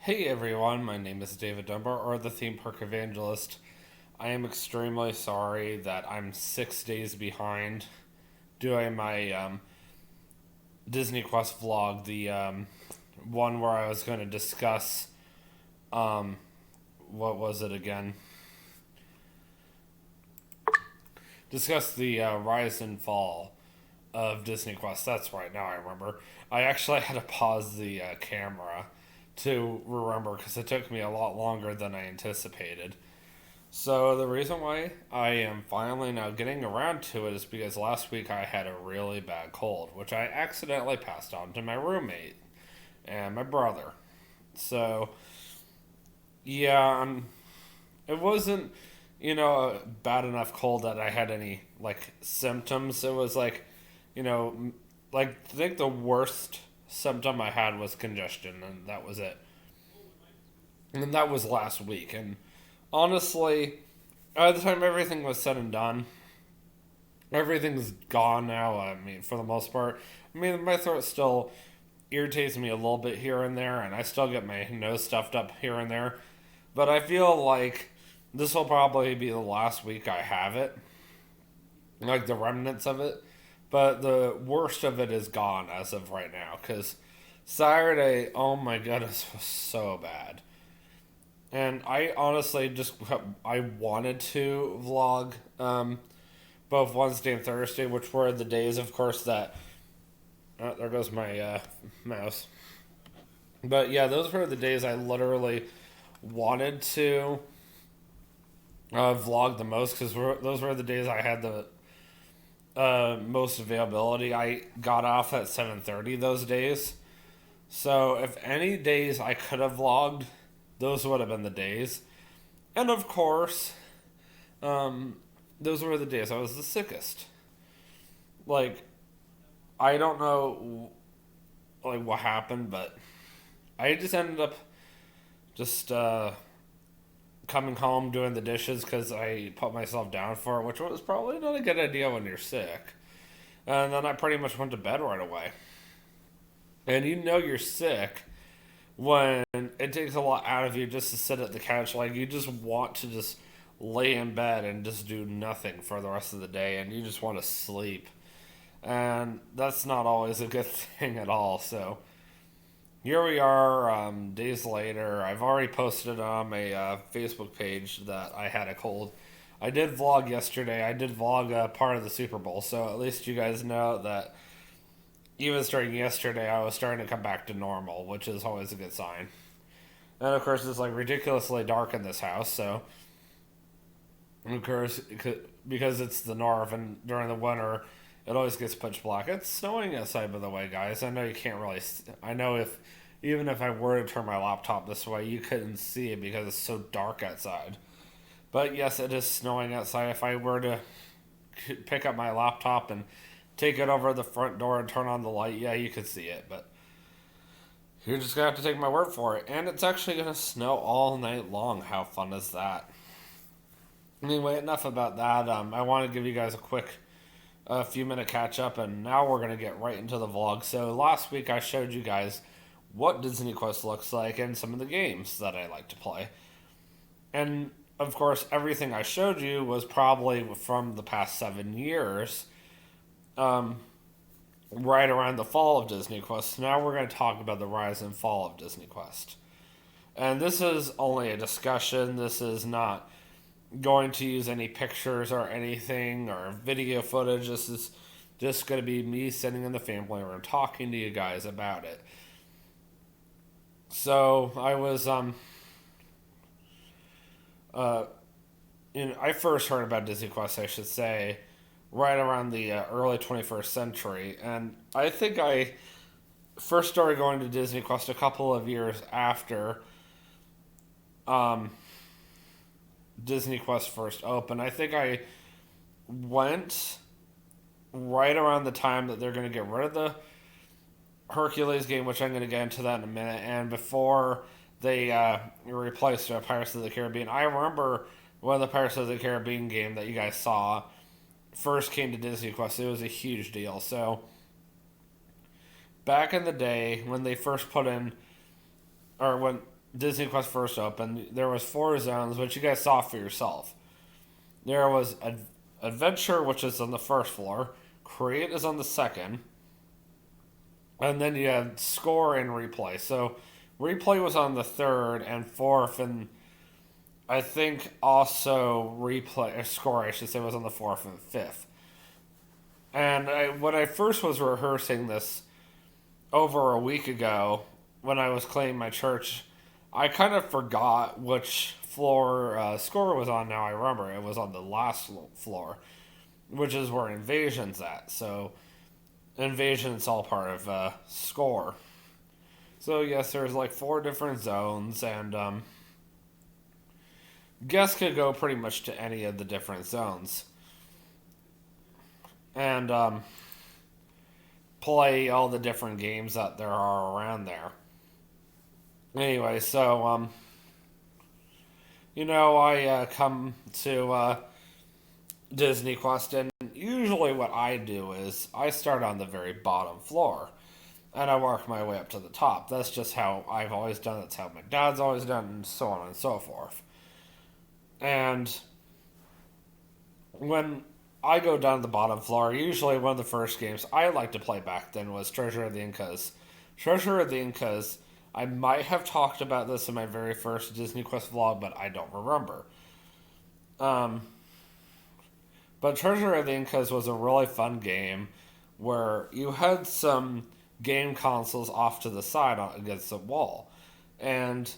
Hey everyone, my name is David Dunbar, or the Theme Park Evangelist. I am extremely sorry that I'm 6 days behind doing my Disney Quest vlog, the one where I was going to discuss, um, what was it again? Discuss the rise and fall of Disney Quest. That's right, now I remember. I actually had to pause the camera to remember because it took me a lot longer than I anticipated. So the reason why I am finally now getting around to it is because last week I had a really bad cold, which I accidentally passed on to my roommate and my brother. So yeah, it wasn't a bad enough cold that I had any like symptoms. It was like like I think the worst symptom I had was congestion, and that was it. And that was last week. And honestly, by the time everything was said and done, everything's gone now. I mean, for the most part. I mean, my throat still irritates me a little bit here and there, and I still get my nose stuffed up here and there. But I feel like this will probably be the last week I have it, like the remnants of it. But the worst of it is gone as of right now, because Saturday, oh my goodness, was so bad. And I honestly just I wanted to vlog both Wednesday and Thursday, which were the days, of course, that there goes my mouse. But yeah, those were the days I literally wanted to vlog the most because those were the days I had the most availability. I got off at 7:30 those days, so if any days I could have vlogged, those would have been the days. And of course, um, those were the days I was the sickest. Like I don't know like what happened, but I just ended up just coming home doing the dishes because I put myself down for it, which was probably not a good idea when you're sick. And then I pretty much went to bed right away. And you're sick when it takes a lot out of you just to sit at the couch. Like you just want to just lay in bed and just do nothing for the rest of the day, and you just want to sleep. And that's not always a good thing at all. So here we are, days later. I've already posted on my Facebook page that I had a cold. I did vlog yesterday. I did vlog part of the Super Bowl, so at least you guys know that even starting yesterday, I was starting to come back to normal, which is always a good sign. And of course, it's like ridiculously dark in this house, so of course, because it's the north and during the winter, it always gets pitch black. It's snowing outside, by the way, guys. I know you can't really. I know if even if I were to turn my laptop this way, you couldn't see it because it's so dark outside. But yes, it is snowing outside. If I were to pick up my laptop and take it over the front door and turn on the light, yeah, you could see it. But you're just gonna have to take my word for it. And it's actually gonna snow all night long. How fun is that? Anyway, enough about that. I want to give you guys a quick few minute catch up, and now we're gonna get right into the vlog. So last week I showed you guys what Disney Quest looks like and some of the games that I like to play. And of course, everything I showed you was probably from the past 7 years, um, right around the fall of Disney Quest. Now we're going to talk about the rise and fall of Disney Quest. And this is only a discussion. This is not going to use any pictures or anything or video footage. This is just going to be me sitting in the family room talking to you guys about it. So I was uh I first heard about Disney Quest, I should say, right around the early 21st century, and I think I first started going to Disney Quest a couple of years after um, Disney Quest first opened. I think I went right around the time that they're going to get rid of the Hercules game, which I'm going to get into that in a minute, and before they replaced Pirates of the Caribbean. I remember when the Pirates of the Caribbean game that you guys saw first came to Disney Quest. It was a huge deal. So back in the day when they first put in, or when Disney Quest first opened, there was 4 zones, which you guys saw for yourself. There was Adventure, which is on the first floor. Create is on the second. And then you had Score and Replay. So Replay was on the third and fourth, and I think also Replay, or Score, I should say, was on the fourth and fifth. And when I first was rehearsing this over a week ago, when I was cleaning my church, I kind of forgot which floor Score was on. Now I remember it was on the last floor, which is where Invasion's at. So Invasion's all part of Score. So yes, there's like 4 different zones, and guests could go pretty much to any of the different zones, and play all the different games that there are around there. Anyway, so I come to Disney Quest, and usually what I do is I start on the very bottom floor, and I work my way up to the top. That's just how I've always done it. That's how my dad's always done it, and so on and so forth. And when I go down to the bottom floor, usually one of the first games I like to play back then was Treasure of the Incas. Treasure of the Incas, I might have talked about this in my very first Disney Quest vlog, but I don't remember. But Treasure of the Incas was a really fun game where you had some game consoles off to the side against the wall. And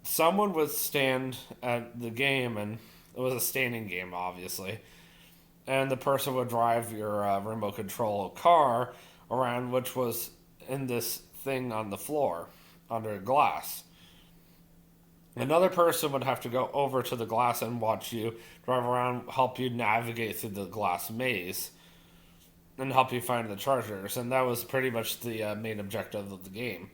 someone would stand at the game, and it was a standing game, obviously. And the person would drive your remote control car around, which was in this thing on the floor under glass. Another person would have to go over to the glass and watch you drive around, help you navigate through the glass maze, and help you find the treasures. And that was pretty much the main objective of the game.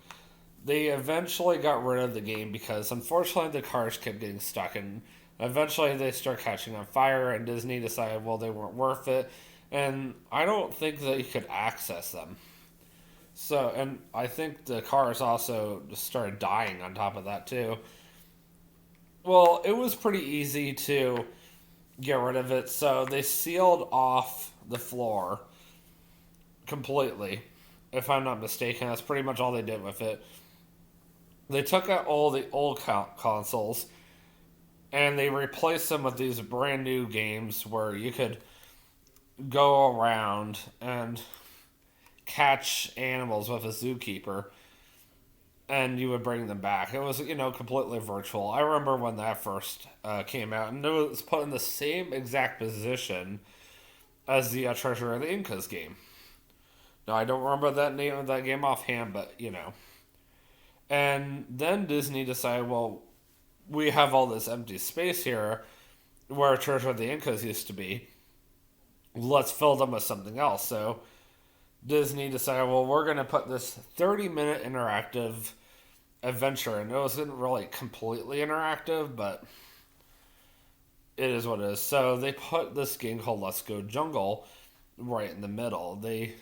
They eventually got rid of the game because, unfortunately, the cars kept getting stuck, and eventually they start catching on fire, and Disney decided, well, they weren't worth it, and I don't think that you could access them. So, and I think the cars also just started dying on top of that, too. Well, it was pretty easy to get rid of it, so they sealed off the floor completely, if I'm not mistaken. That's pretty much all they did with it. They took out all the old consoles, and they replaced them with these brand new games where you could go around and catch animals with a zookeeper, and you would bring them back. It was, completely virtual. I remember when that first came out, and it was put in the same exact position as the Treasure of the Incas game. Now, I don't remember that name of that game offhand, but, And then Disney decided, well, we have all this empty space here where Treasure of the Incas used to be. Let's fill them with something else. So Disney decided, well, we're going to put this 30-minute interactive adventure, and it wasn't really completely interactive, but it is what it is. So they put this game called Let's Go Jungle right in the middle. They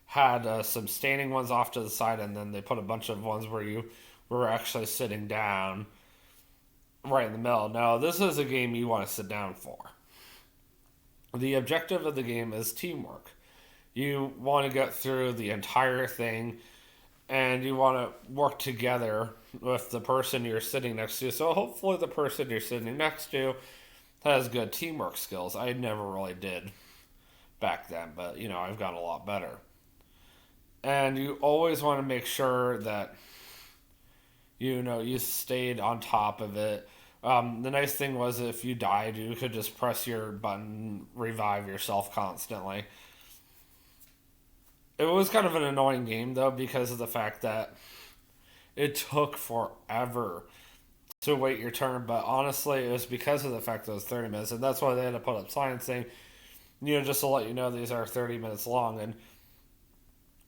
had some standing ones off to the side, and then they put a bunch of ones where you were actually sitting down right in the middle. Now, this is a game you want to sit down for. The objective of the game is teamwork. You want to get through the entire thing, and you want to work together with the person you're sitting next to. So hopefully the person you're sitting next to has good teamwork skills. I never really did back then, but, I've gotten a lot better. And you always want to make sure that, you stayed on top of it. The nice thing was if you died, you could just press your button, revive yourself constantly. It was kind of an annoying game, though, because of the fact that it took forever to wait your turn. But honestly, it was because of the fact that it was 30 minutes. And that's why they had to put up signs saying, just to let you know, these are 30 minutes long. And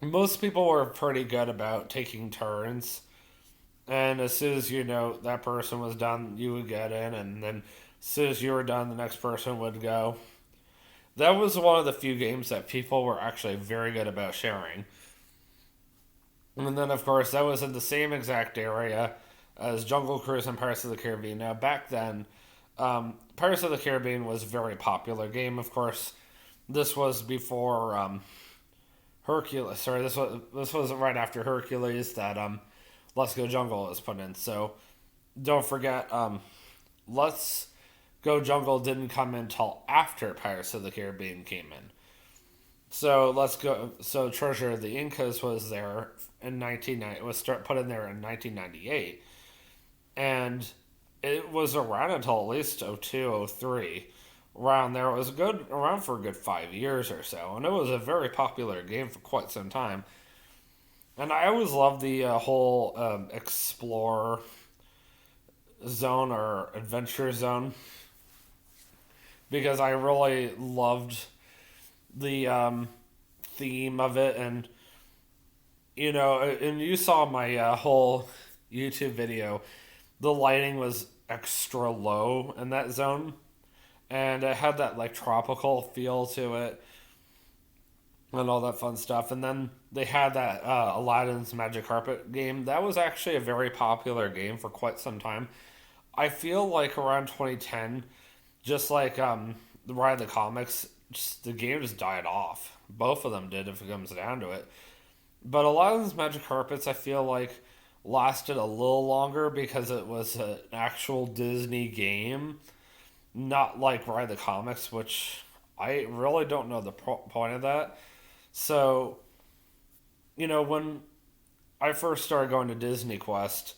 most people were pretty good about taking turns. And as soon as that person was done, you would get in. And then as soon as you were done, the next person would go. That was one of the few games that people were actually very good about sharing. And then, of course, that was in the same exact area as Jungle Cruise and Pirates of the Caribbean. Now, back then, Pirates of the Caribbean was a very popular game. Of course, this was before Hercules. Sorry, this was right after Hercules that Let's Go Jungle was put in. So don't forget, Let's Go Jungle didn't come in until after Pirates of the Caribbean came in. So let's go. So Treasure of the Incas was there in 1990. It was put in there in 1998, and it was around until at least 02, 03. Around there, it was good around for a good 5 years or so, and it was a very popular game for quite some time. And I always loved the whole explore zone or adventure zone because I really loved the theme of it, and and you saw my whole YouTube video. The lighting was extra low in that zone, and it had that like tropical feel to it and all that fun stuff. And then they had that Aladdin's Magic Carpet game. That was actually a very popular game for quite some time. I feel like around 2010, just like the Ride of the Comics, just the game just died off. Both of them did, if it comes down to it. But Aladdin's Magic Carpets, I feel like lasted a little longer because it was an actual Disney game, not like Ride the Comics, which I really don't know the point of that. So, when I first started going to Disney Quest,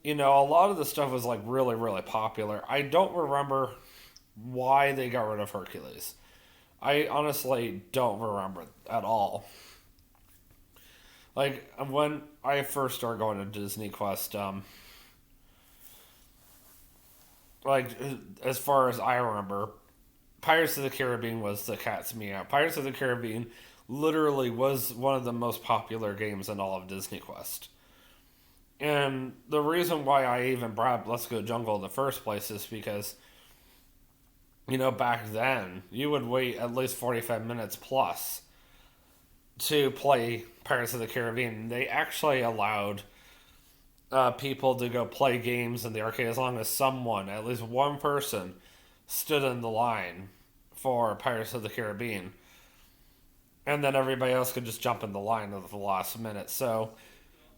a lot of the stuff was like really, really popular. I don't remember why they got rid of Hercules. I honestly don't remember at all. Like when I first started going to Disney Quest, like as far as I remember, Pirates of the Caribbean was the cat's meow. Pirates of the Caribbean literally was one of the most popular games in all of Disney Quest. And the reason why I even brought up Let's Go Jungle in the first place is because, back then, you would wait at least 45 minutes plus to play Pirates of the Caribbean. They actually allowed people to go play games in the arcade as long as someone, at least one person, stood in the line for Pirates of the Caribbean. And then everybody else could just jump in the line at the last minute. So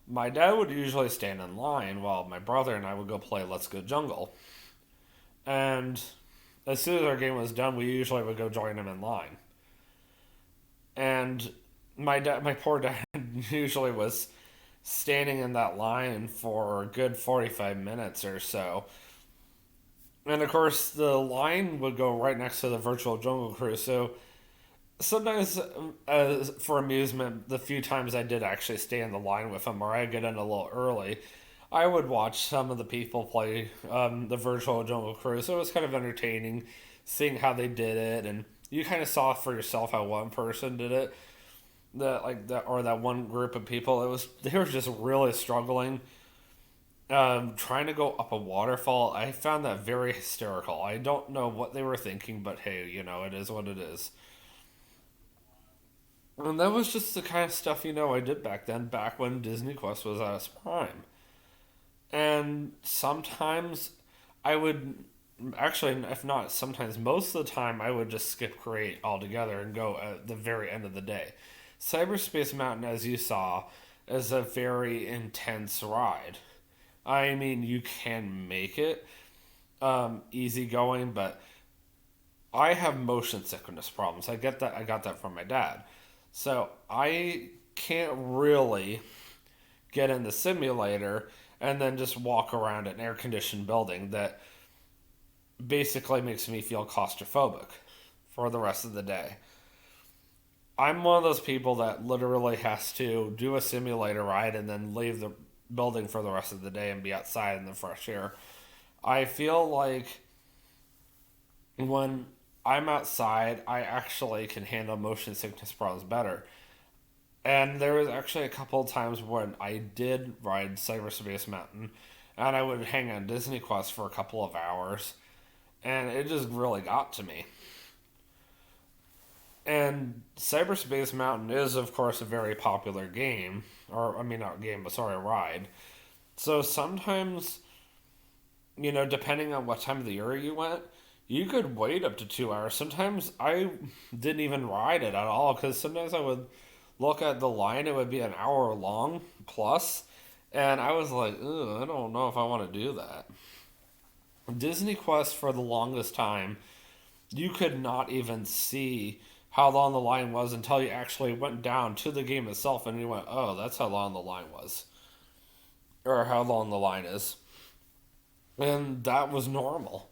my dad would usually stand in line while my brother and I would go play Let's Go Jungle. And as soon as our game was done, we usually would go join him in line. And my poor dad usually was standing in that line for a good 45 minutes or so. And of course, the line would go right next to the virtual Jungle Cruise. So sometimes, for amusement, the few times I did actually stay in the line with him or I get in a little early, I would watch some of the people play the virtual Jungle Cruise. So it was kind of entertaining seeing how they did it, and you kind of saw for yourself how one person did it. That one group of people, they were just really struggling. Trying to go up a waterfall, I found that very hysterical. I don't know what they were thinking, but hey, it is what it is. And that was just the kind of stuff, I did back then, back when Disney Quest was at its prime. And sometimes I would, actually, if not sometimes, most of the time, I would just skip create altogether and go at the very end of the day. Cyberspace Mountain, as you saw, is a very intense ride. I mean, you can make it easy going, but I have motion sickness problems. I get that. I got that from my dad. So I can't really get in the simulator and then just walk around an air conditioned building that basically makes me feel claustrophobic for the rest of the day. I'm one of those people that literally has to do a simulator ride and then leave the building for the rest of the day and be outside in the fresh air. I feel like when I'm outside, I actually can handle motion sickness problems better. And there was actually a couple of times when I did ride Cyberspace Mountain, and I would hang on Disney Quest for a couple of hours, and it just really got to me. And Cyberspace Mountain is, of course, a very popular game, or I mean, not game, but sorry, ride. So sometimes, depending on what time of the year you went, you could wait up to 2 hours. Sometimes I didn't even ride it at all because sometimes I would look at the line, it would be an hour long plus, and I was like, ugh, I don't know if I want to do that. Disney Quest for the longest time, you could not even see how long the line was until you actually went down to the game itself and you went, oh, that's how long the line was, or how long the line is. And that was normal.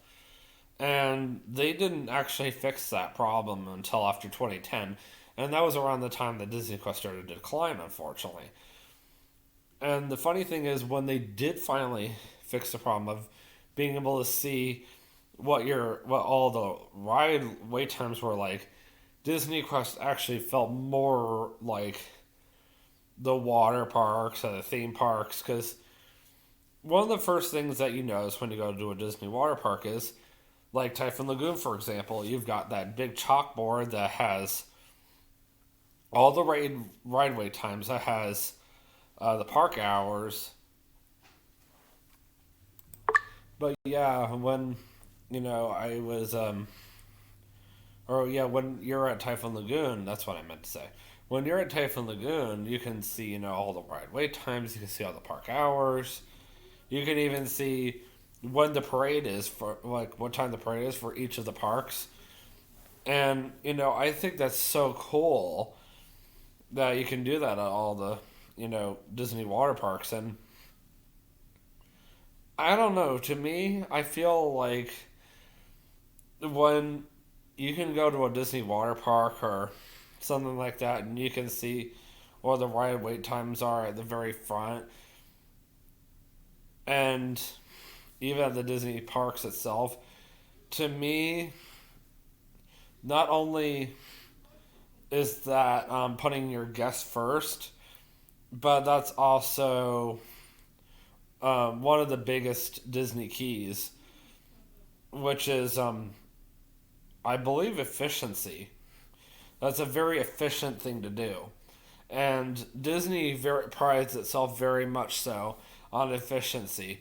And they didn't actually fix that problem until after 2010. And that was around the time that Disney Quest started to decline, unfortunately. And the funny thing is, when they did finally fix the problem of being able to see what all the ride wait times were like, Disney Quest actually felt more like the water parks or the theme parks. Because one of the first things that you notice when you go to a Disney water park is, like Typhoon Lagoon, for example, you've got that big chalkboard that has all the ride wait times. That has the park hours. But yeah, when I was or yeah, when you're at Typhoon Lagoon, that's what I meant to say. When you're at Typhoon Lagoon, you can see all the ride wait times. You can see all the park hours. You can even see when the parade is for, like, what time the parade is for each of the parks. And I think that's so cool that you can do that at all the Disney water parks. And I don't know, to me, I feel like when you can go to a Disney water park or something like that and you can see what the ride wait times are at the very front, and even at the Disney parks itself, to me, not only is that putting your guests first, but that's also one of the biggest Disney keys, which is, I believe, efficiency. That's a very efficient thing to do. And Disney prides itself very much so on efficiency.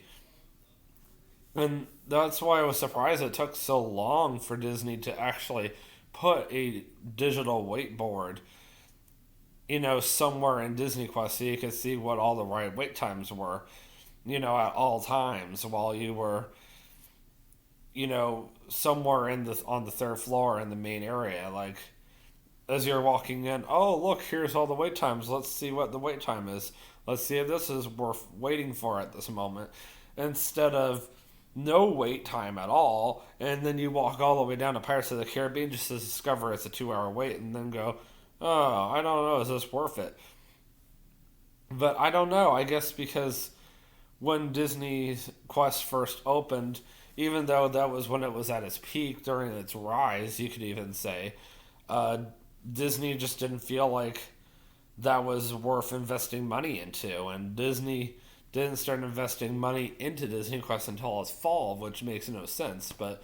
And that's why I was surprised it took so long for Disney to actually put a digital whiteboard, somewhere in Disney Quest so you could see what all the right wait times were, at all times while you were, somewhere in the on the third floor in the main area. Like, as you're walking in, oh look, here's all the wait times. Let's see what the wait time is. Let's see if this is worth waiting for at this moment. Instead of no wait time at all, and then you walk all the way down to Pirates of the Caribbean just to discover it's a 2 hour wait, and then go, oh, I don't know, is this worth it? But I don't know. I guess because when Disney Quest first opened, even though that was when it was at its peak during its rise, you could even say, uh, Disney just didn't feel like that was worth investing money into, and Disney didn't start investing money into Disney Quest until its fall, which makes no sense. But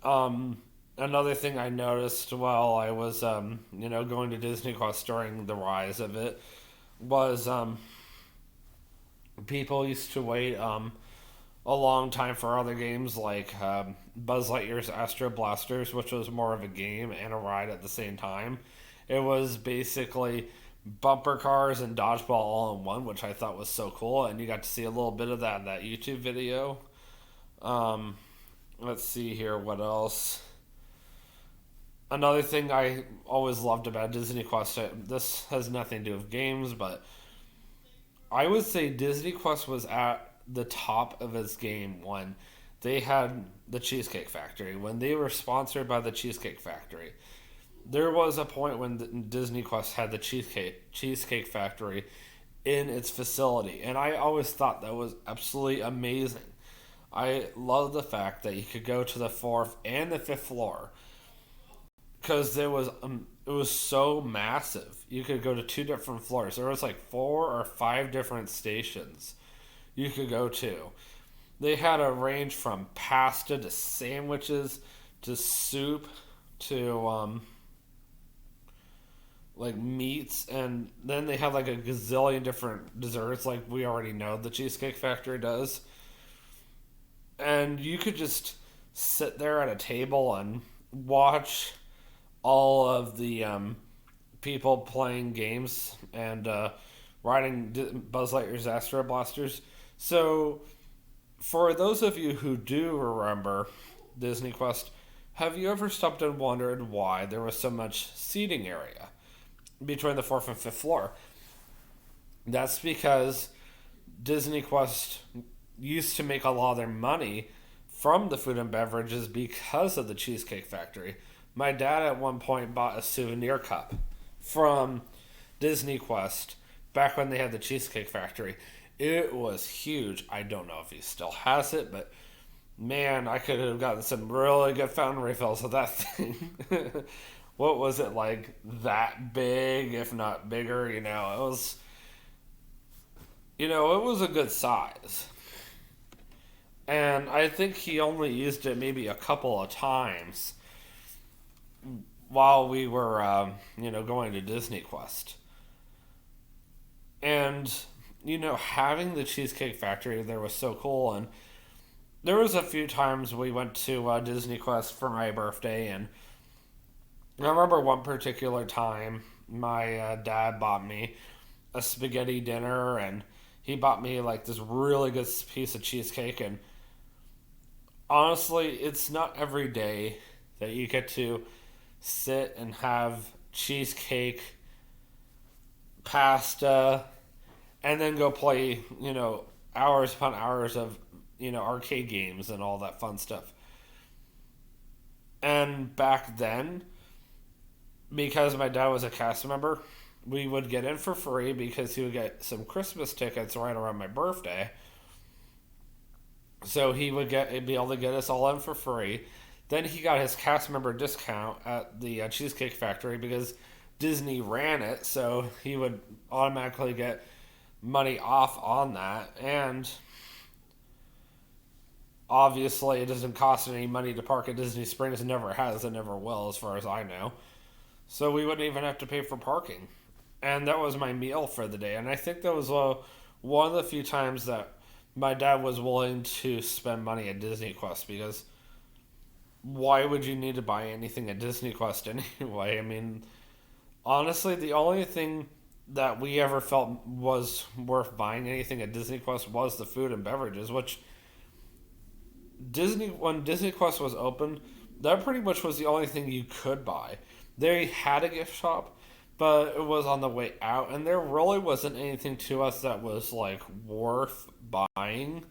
another thing I noticed while I was going to Disney Quest during the rise of it was people used to wait a long time for other games like Buzz Lightyear's Astro Blasters, which was more of a game and a ride at the same time. It was basically bumper cars and dodgeball all in one, which I thought was so cool, and you got to see a little bit of that in that YouTube video. Um, let's see here, what else. Another thing I always loved about Disney Quest, this has nothing to do with games, but I would say Disney Quest was at the top of its game when they had the Cheesecake Factory, when they were sponsored by the Cheesecake Factory. There was a point when Disney Quest had the Cheesecake Factory in its facility, and I always thought that was absolutely amazing. I love the fact that you could go to the fourth and the fifth floor because it was so massive. You could go to two different floors. There was like 4 or 5 different stations you could go to. They had a range from pasta to sandwiches to soup to like meats, and then they have like a gazillion different desserts, like we already know the Cheesecake Factory does. And you could just sit there at a table and watch all of the people playing games and riding Buzz Lightyear's Astro Blasters. So, for those of you who do remember Disney Quest, have you ever stopped and wondered why there was so much seating area between the fourth and fifth floor? That's because Disney Quest used to make a lot of their money from the food and beverages because of the Cheesecake Factory. My dad at one point bought a souvenir cup from Disney Quest back when they had the Cheesecake Factory. It was huge. I don't know if he still has it, but man, I could have gotten some really good fountain refills of that thing. What was it, like that big, if not bigger? It was a good size. And I think he only used it maybe a couple of times while we were, going to Disney Quest. And, having the Cheesecake Factory there was so cool. And there was a few times we went to Disney Quest for my birthday. And I remember one particular time my dad bought me a spaghetti dinner, and he bought me like this really good piece of cheesecake. And honestly, it's not every day that you get to sit and have cheesecake, pasta, and then go play, hours upon hours of, arcade games and all that fun stuff. And back then, because my dad was a cast member, we would get in for free because he would get some Christmas tickets right around my birthday. So he would be able to get us all in for free. Then he got his cast member discount at the Cheesecake Factory because Disney ran it, so he would automatically get money off on that. And obviously, it doesn't cost any money to park at Disney Springs. It never has. It never will, as far as I know. So we wouldn't even have to pay for parking. And that was my meal for the day. And I think that was one of the few times that my dad was willing to spend money at Disney Quest, because why would you need to buy anything at Disney Quest anyway? I mean, honestly, the only thing that we ever felt was worth buying anything at Disney Quest was the food and beverages, which when Disney Quest was open, that pretty much was the only thing you could buy. They had a gift shop, but it was on the way out, and there really wasn't anything to us that was like worth buying.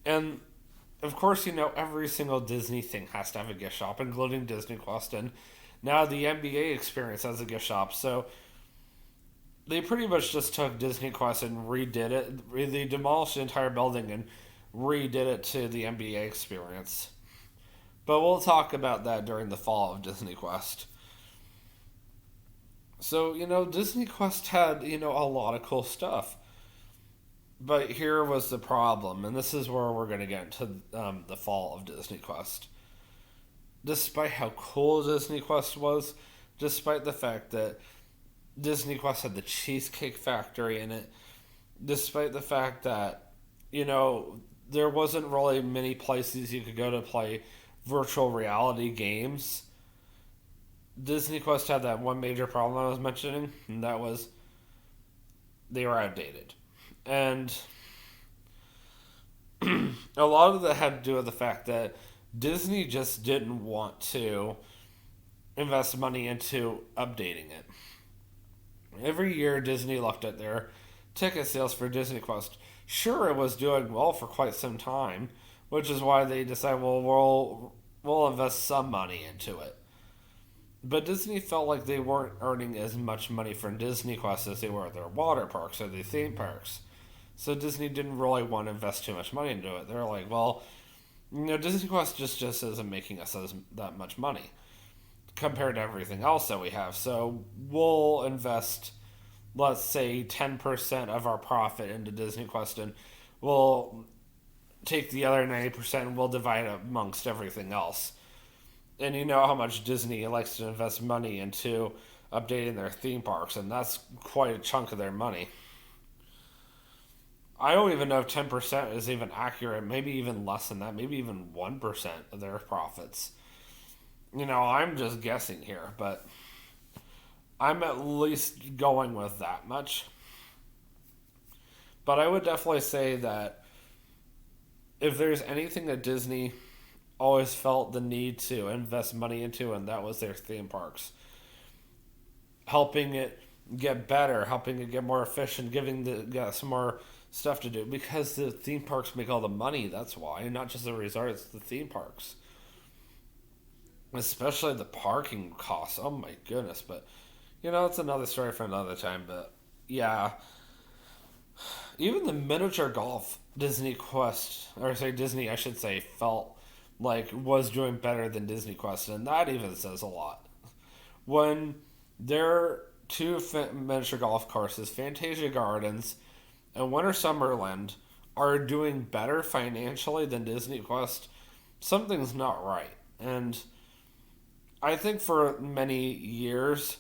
And of course, every single Disney thing has to have a gift shop, including Disney Quest, and now the NBA experience has a gift shop. So they pretty much just took Disney Quest and redid it. They demolished the entire building and redid it to the NBA experience. But we'll talk about that during the fall of Disney Quest. So, Disney Quest had, a lot of cool stuff. But here was the problem, and this is where we're going to get into the fall of Disney Quest. Despite how cool Disney Quest was, despite the fact that Disney Quest had the Cheesecake Factory in it, despite the fact that, there wasn't really many places you could go to play virtual reality games, Disney Quest had that one major problem I was mentioning, and that was they were outdated. And a lot of that had to do with the fact that Disney just didn't want to invest money into updating it. Every year, Disney looked at their ticket sales for Disney Quest. Sure, it was doing well for quite some time, which is why they decided, well, we'll invest some money into it. But Disney felt like they weren't earning as much money from Disney Quest as they were at their water parks or their theme parks. So Disney didn't really want to invest too much money into it. They're like, well, Disney Quest just isn't making us that much money compared to everything else that we have. So we'll invest, let's say, 10% of our profit into Disney Quest, and we'll take the other 90% and we'll divide it amongst everything else. And you know how much Disney likes to invest money into updating their theme parks, and that's quite a chunk of their money. I don't even know if 10% is even accurate, maybe even less than that, maybe even 1% of their profits. I'm just guessing here, but I'm at least going with that much. But I would definitely say that if there's anything that Disney always felt the need to invest money into, and that was their theme parks, helping it get better, helping it get more efficient, giving the some more stuff to do because the theme parks make all the money. That's why, and not just the resorts, the theme parks, especially the parking costs. Oh my goodness! But it's another story for another time. But yeah, even the miniature golf Disney Quest, or say Disney, I should say, felt like was doing better than Disney Quest, and that even says a lot. When their two miniature golf courses, Fantasia Gardens and Winter Summerland, are doing better financially than Disney Quest, something's not right. And I think for many years,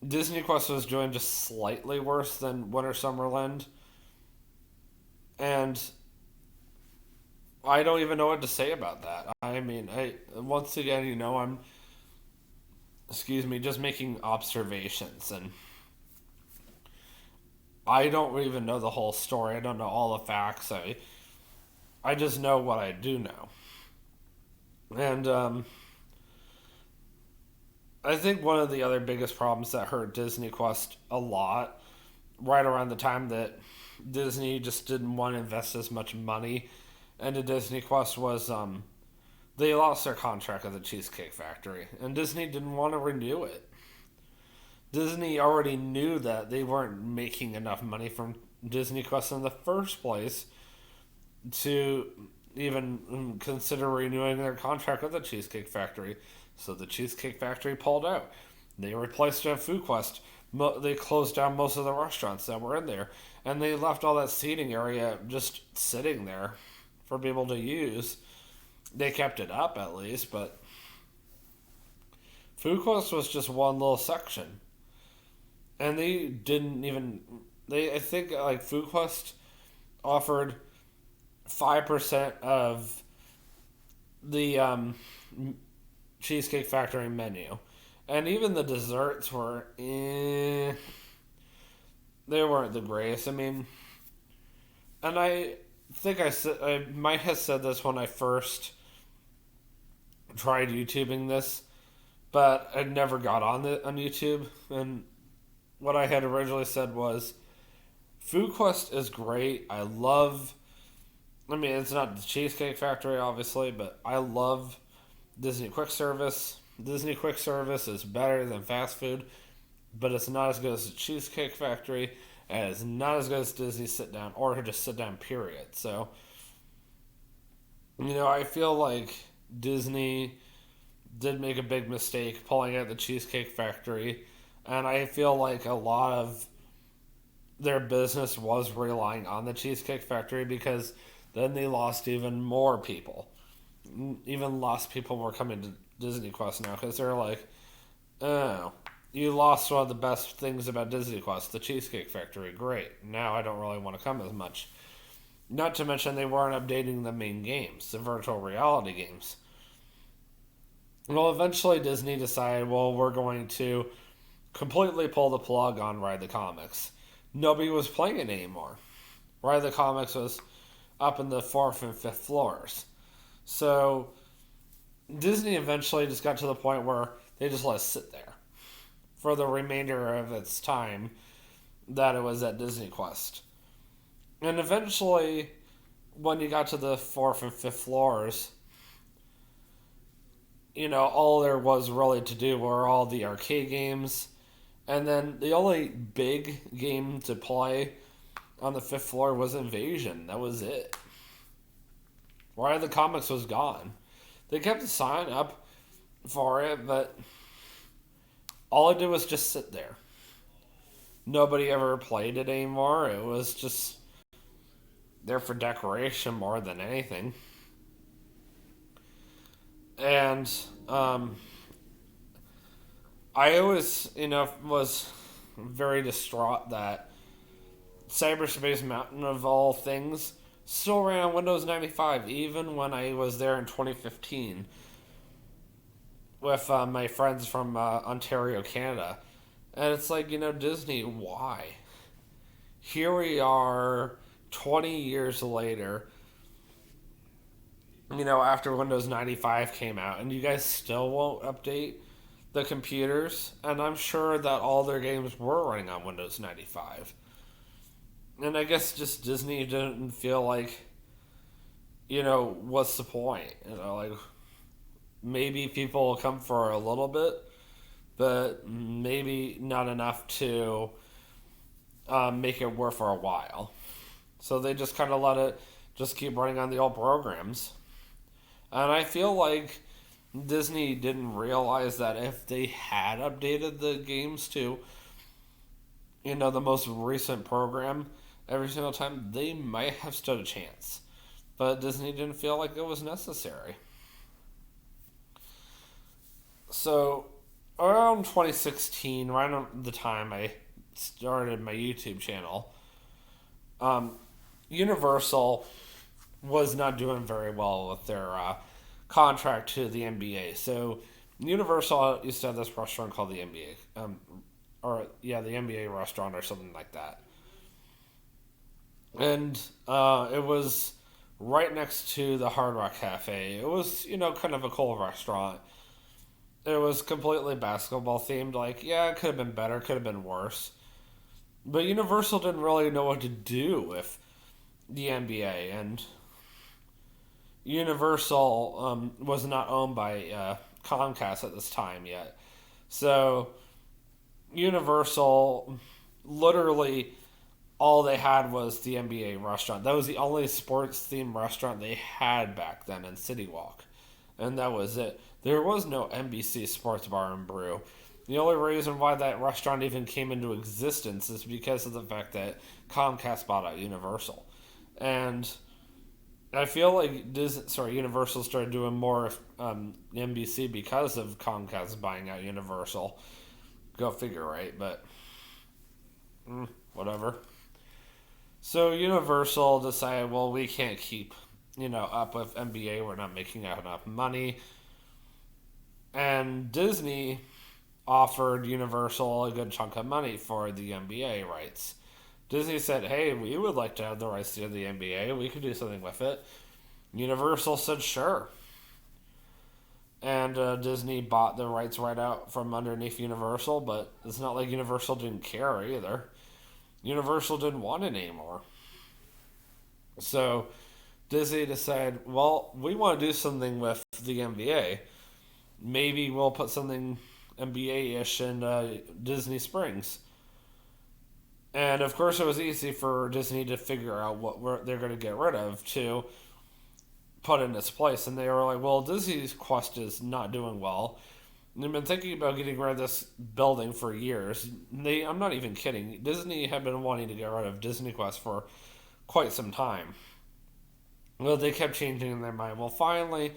Disney Quest was doing just slightly worse than Winter Summerland, and I don't even know what to say about that. I mean, once again, I'm excuse me, just making observations, and I don't even know the whole story. I don't know all the facts. I just know what I do know, and I think one of the other biggest problems that hurt Disney Quest a lot, right around the time that Disney just didn't want to invest as much money into Disney Quest, was they lost their contract at the Cheesecake Factory, and Disney didn't want to renew it. Disney already knew that they weren't making enough money from Disney Quest in the first place to even consider renewing their contract with the Cheesecake Factory. So the Cheesecake Factory pulled out. They replaced it at Food Quest. They closed down most of the restaurants that were in there, and they left all that seating area just sitting there for people to use. They kept it up at least, but Food Quest was just one little section, and they didn't even. I think like Food Quest offered 5% of the Cheesecake Factory menu, and even the desserts were they weren't the greatest. I mean, and I think I might have said this when I first tried YouTubing this, but I never got on YouTube. And what I had originally said was, Food Quest is great. I love. I mean, it's not the Cheesecake Factory, obviously, but I love Disney Quick Service. Disney Quick Service is better than fast food, but it's not as good as the Cheesecake Factory, and it's not as good as Disney Sit Down, or just Sit Down, period. So, I feel like Disney did make a big mistake pulling out the Cheesecake Factory, and I feel like a lot of their business was relying on the Cheesecake Factory because then they lost even more people. Even less people were coming to Disney Quest now because they're like, oh, you lost one of the best things about Disney Quest, the Cheesecake Factory. Great. Now I don't really want to come as much. Not to mention they weren't updating the main games, the virtual reality games. Well, eventually Disney decided, well, we're going to completely pull the plug on Ride the Comics. Nobody was playing it anymore. Ride the Comics was up in the fourth and fifth floors. So Disney eventually just got to the point where they just let it sit there for the remainder of its time that it was at Disney Quest. And eventually, when you got to the fourth and fifth floors, all there was really to do were all the arcade games. And then the only big game to play on the fifth floor was Invasion. That was it. Ride the Comics was gone. They kept the sign up for it, but all it did was just sit there. Nobody ever played it anymore. It was just there for decoration more than anything. And I always, was very distraught that Cyberspace Mountain, of all things, still ran on Windows 95, even when I was there in 2015 with my friends from Ontario, Canada. And it's like, Disney, why? Here we are 20 years later, after Windows 95 came out, and you guys still won't update the computers. And I'm sure that all their games were running on Windows 95. And I guess just Disney didn't feel like, what's the point? Like maybe people will come for a little bit, but maybe not enough to make it work for a while. So they just kind of let it just keep running on the old programs. And I feel like Disney didn't realize that if they had updated the games to, the most recent program every single time, they might have stood a chance. But Disney didn't feel like it was necessary. So, around 2016, right around the time I started my YouTube channel, Universal was not doing very well with their contract to the NBA. So, Universal used to have this restaurant called the NBA, the NBA restaurant or something like that. And it was right next to the Hard Rock Cafe. It was, kind of a cool restaurant. It was completely basketball themed. Like, yeah, it could have been better, could have been worse. But Universal didn't really know what to do with the NBA. And Universal was not owned by Comcast at this time yet. So, Universal literally all they had was the NBA restaurant. That was the only sports themed restaurant they had back then in City Walk. And that was it. There was no NBC Sports Bar and Brew. The only reason why that restaurant even came into existence is because of the fact that Comcast bought out Universal. And I feel like Universal started doing more NBC because of Comcast buying out Universal. Go figure, right? But whatever. So Universal decided, well, we can't keep, up with NBA. We're not making enough money. And Disney offered Universal a good chunk of money for the NBA rights. Disney said, hey, we would like to have the rights to the NBA. We could do something with it. Universal said, sure. And Disney bought the rights right out from underneath Universal, but it's not like Universal didn't care either. Universal didn't want it anymore. So Disney decided, well, we want to do something with the NBA. Maybe we'll put something NBA-ish in Disney Springs. And of course, it was easy for Disney to figure out what they're going to get rid of to put in its place. And they were like, well, Disney's Quest is not doing well. They've been thinking about getting rid of this building for years. I'm not even kidding. Disney had been wanting to get rid of Disney Quest for quite some time. Well, they kept changing their mind. Well, finally,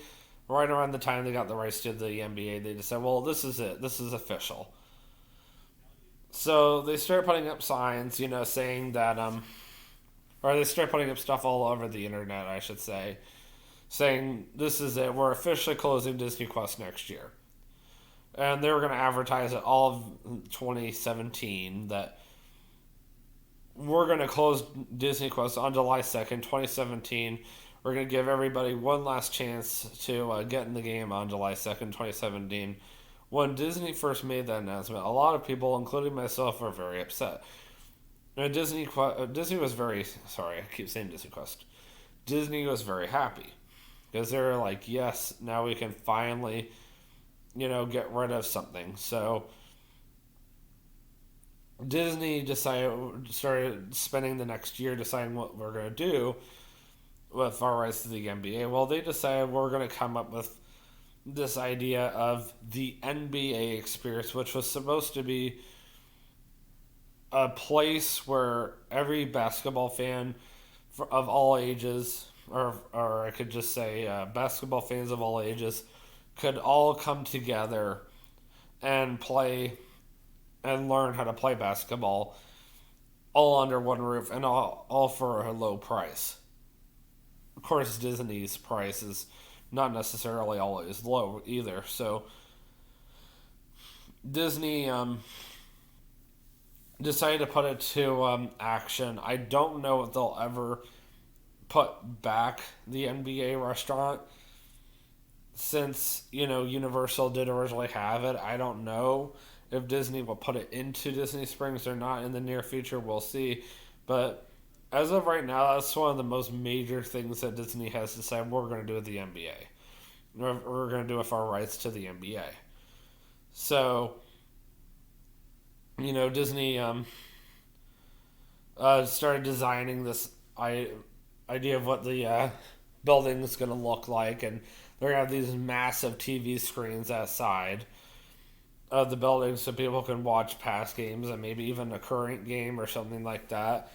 right around the time they got the rights to the NBA, they decided, well, this is it. This is official. So they started putting up signs, saying that, or they started putting up stuff all over the internet, I should say, saying, this is it. We're officially closing Disney Quest next year. And they were going to advertise it all of 2017 that we're going to close Disney Quest on July 2nd, 2017. We're going to give everybody one last chance to get in the game on July 2nd, 2017. When Disney first made that announcement, a lot of people, including myself, were very upset. Disney was very... Sorry, I keep saying Disney Quest. Disney was very happy. Because they were like, yes, now we can finally... get rid of something. So Disney started spending the next year deciding what we're going to do with our rights to the NBA. Well, they decided we're going to come up with this idea of the NBA experience, which was supposed to be a place where every basketball fan of all ages, or I could just say basketball fans of all ages, could all come together and play and learn how to play basketball all under one roof and all for a low price. Of course, Disney's price is not necessarily always low either. So Disney decided to put it to action. I don't know if they'll ever put back the NBA restaurant since Universal did originally have it. I don't know if Disney will put it into Disney Springs or not in the near future. We'll see. But as of right now, that's one of the most major things that Disney has decided we're going to do with the NBA. We're going to do with our rights to the NBA. So, Disney started designing this idea of what the building is going to look like, and they're going to have these massive TV screens outside of the building so people can watch past games and maybe even a current game or something like that.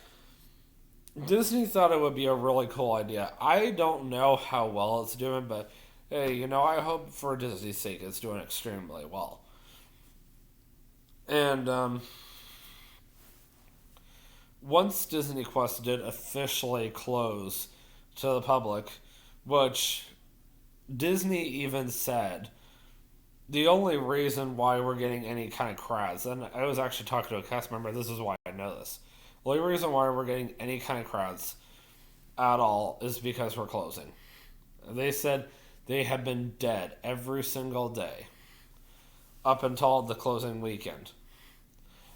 Disney thought it would be a really cool idea. I don't know how well it's doing, but hey, I hope for Disney's sake it's doing extremely well. And once Disney Quest did officially close to the public, which Disney even said the only reason why we're getting any kind of crowds, and I was actually talking to a cast member, this is why I know this. The only reason why we're getting any kind of crowds at all is because we're closing. They said they have been dead every single day up until the closing weekend.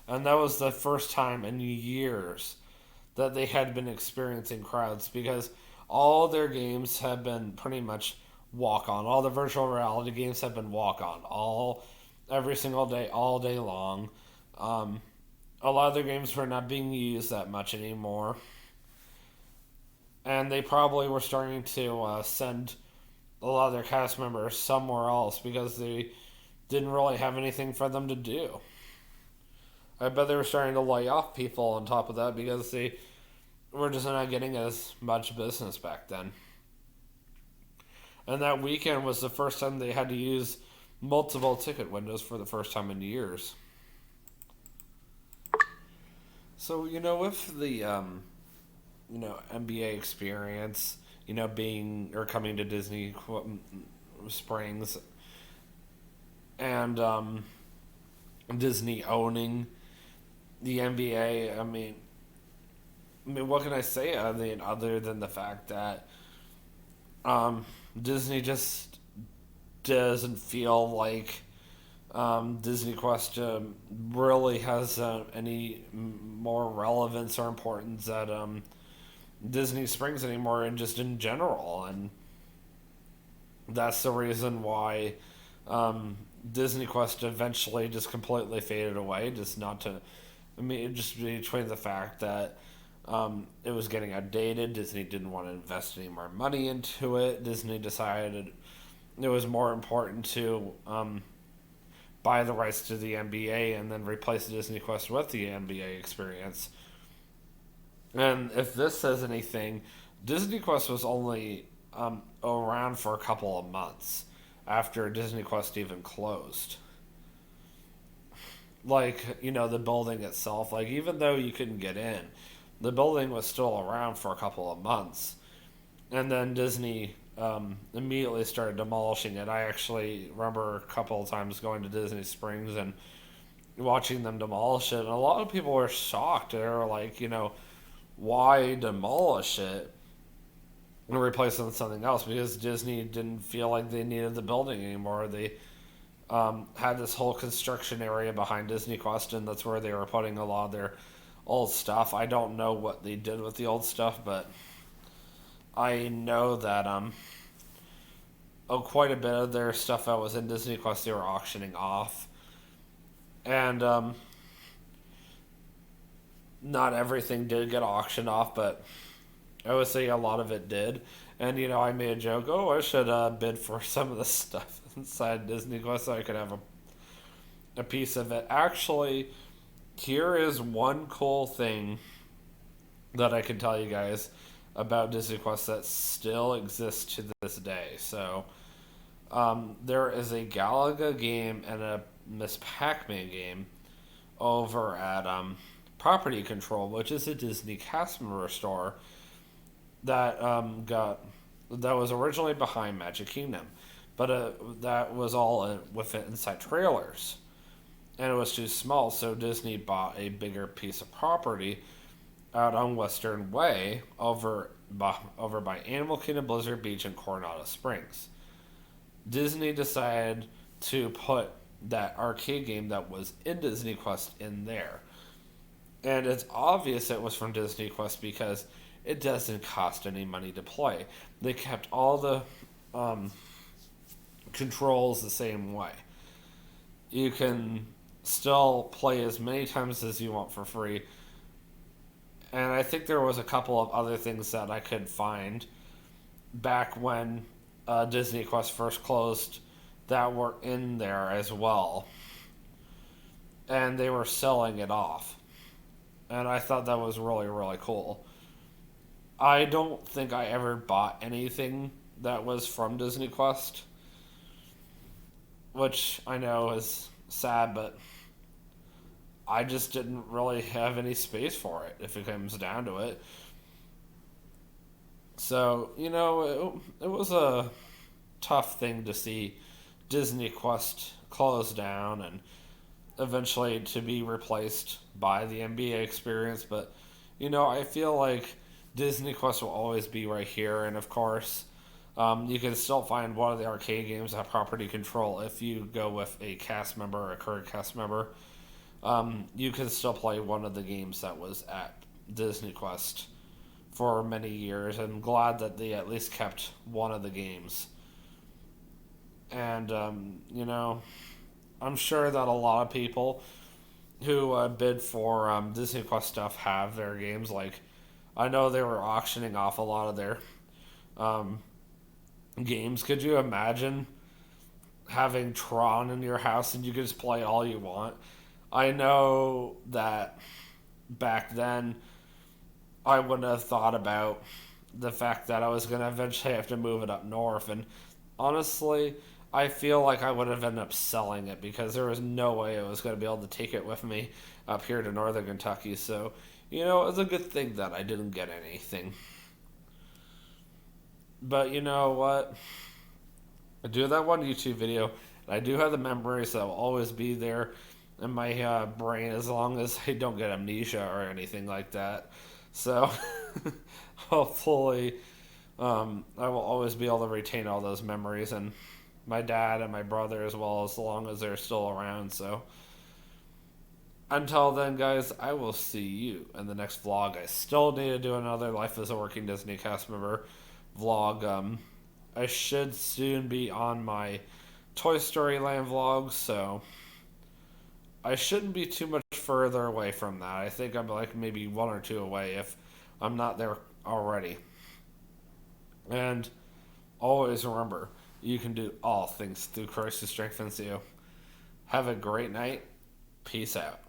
And that was the first time in years that they had been experiencing crowds because all their games have been pretty much walk on. All the virtual reality games have been walk on every single day, all day long. A lot of their games were not being used that much anymore. And they probably were starting to send a lot of their cast members somewhere else because they didn't really have anything for them to do. I bet they were starting to lay off people on top of that because they were just not getting as much business back then. And that weekend was the first time they had to use multiple ticket windows for the first time in years. So, with the, NBA experience, being or coming to Disney Springs and Disney owning the NBA, I mean, what can I say other than the fact that Disney just doesn't feel like Disney Quest really has any more relevance or importance at Disney Springs anymore, and just in general, and that's the reason why Disney Quest eventually just completely faded away. Just between the fact that it was getting outdated, Disney didn't want to invest any more money into it. Disney decided it was more important to buy the rights to the NBA and then replace the Disney Quest with the NBA experience. And if this says anything, Disney Quest was only around for a couple of months after Disney Quest even closed. The building itself, even though you couldn't get in, the building was still around for a couple of months. And then Disney immediately started demolishing it. I actually remember a couple of times going to Disney Springs and watching them demolish it. And a lot of people were shocked. They were like, why demolish it and replace it with something else? Because Disney didn't feel like they needed the building anymore. They had this whole construction area behind Disney Quest, and that's where they were putting a lot of their old stuff. I don't know what they did with the old stuff, but I know that quite a bit of their stuff that was in Disney Quest they were auctioning off, and not everything did get auctioned off, but I would say a lot of it did. And I made a joke. Oh, I should bid for some of the stuff inside Disney Quest so I could have a piece of it. Actually, here is one cool thing that I can tell you guys about Disney Quest that still exists to this day. So, there is a Galaga game and a Miss Pac-Man game over at Property Control, which is a Disney cast member store that that was originally behind Magic Kingdom, but that was all with it inside trailers, and it was too small. So Disney bought a bigger piece of property out on Western Way over by Animal Kingdom, Blizzard Beach, and Coronado Springs. Disney decided to put that arcade game that was in Disney Quest in there. And it's obvious it was from Disney Quest because it doesn't cost any money to play. They kept all the controls the same way. You can still play as many times as you want for free. And I think there was a couple of other things that I could find back when Disney Quest first closed that were in there as well. And they were selling it off. And I thought that was really, really cool. I don't think I ever bought anything that was from Disney Quest, which I know is sad, but I just didn't really have any space for it if it comes down to it. So, it was a tough thing to see Disney Quest close down and eventually to be replaced by the NBA experience. But, I feel like Disney Quest will always be right here. And of course, you can still find one of the arcade games at Property Control if you go with a cast member or a current cast member. You can still play one of the games that was at Disney Quest for many years. I'm glad that they at least kept one of the games. And, I'm sure that a lot of people who bid for Disney Quest stuff have their games. Like, I know they were auctioning off a lot of their games. Could you imagine having Tron in your house and you could just play all you want? I know that back then I wouldn't have thought about the fact that I was going to eventually have to move it up north. And honestly, I feel like I would have ended up selling it because there was no way I was going to be able to take it with me up here to northern Kentucky. So, it was a good thing that I didn't get anything. But you know what? I do that one YouTube video, and I do have the memories that will always be there in my brain as long as I don't get amnesia or anything like that. So, hopefully, I will always be able to retain all those memories, and my dad and my brother as well, as long as they're still around. So, until then, guys, I will see you in the next vlog. I still need to do another Life as a Working Disney Cast Member vlog. I should soon be on my Toy Story Land vlog, so I shouldn't be too much further away from that. I think I'm like maybe one or two away if I'm not there already. And always remember, you can do all things through Christ who strengthens you. Have a great night. Peace out.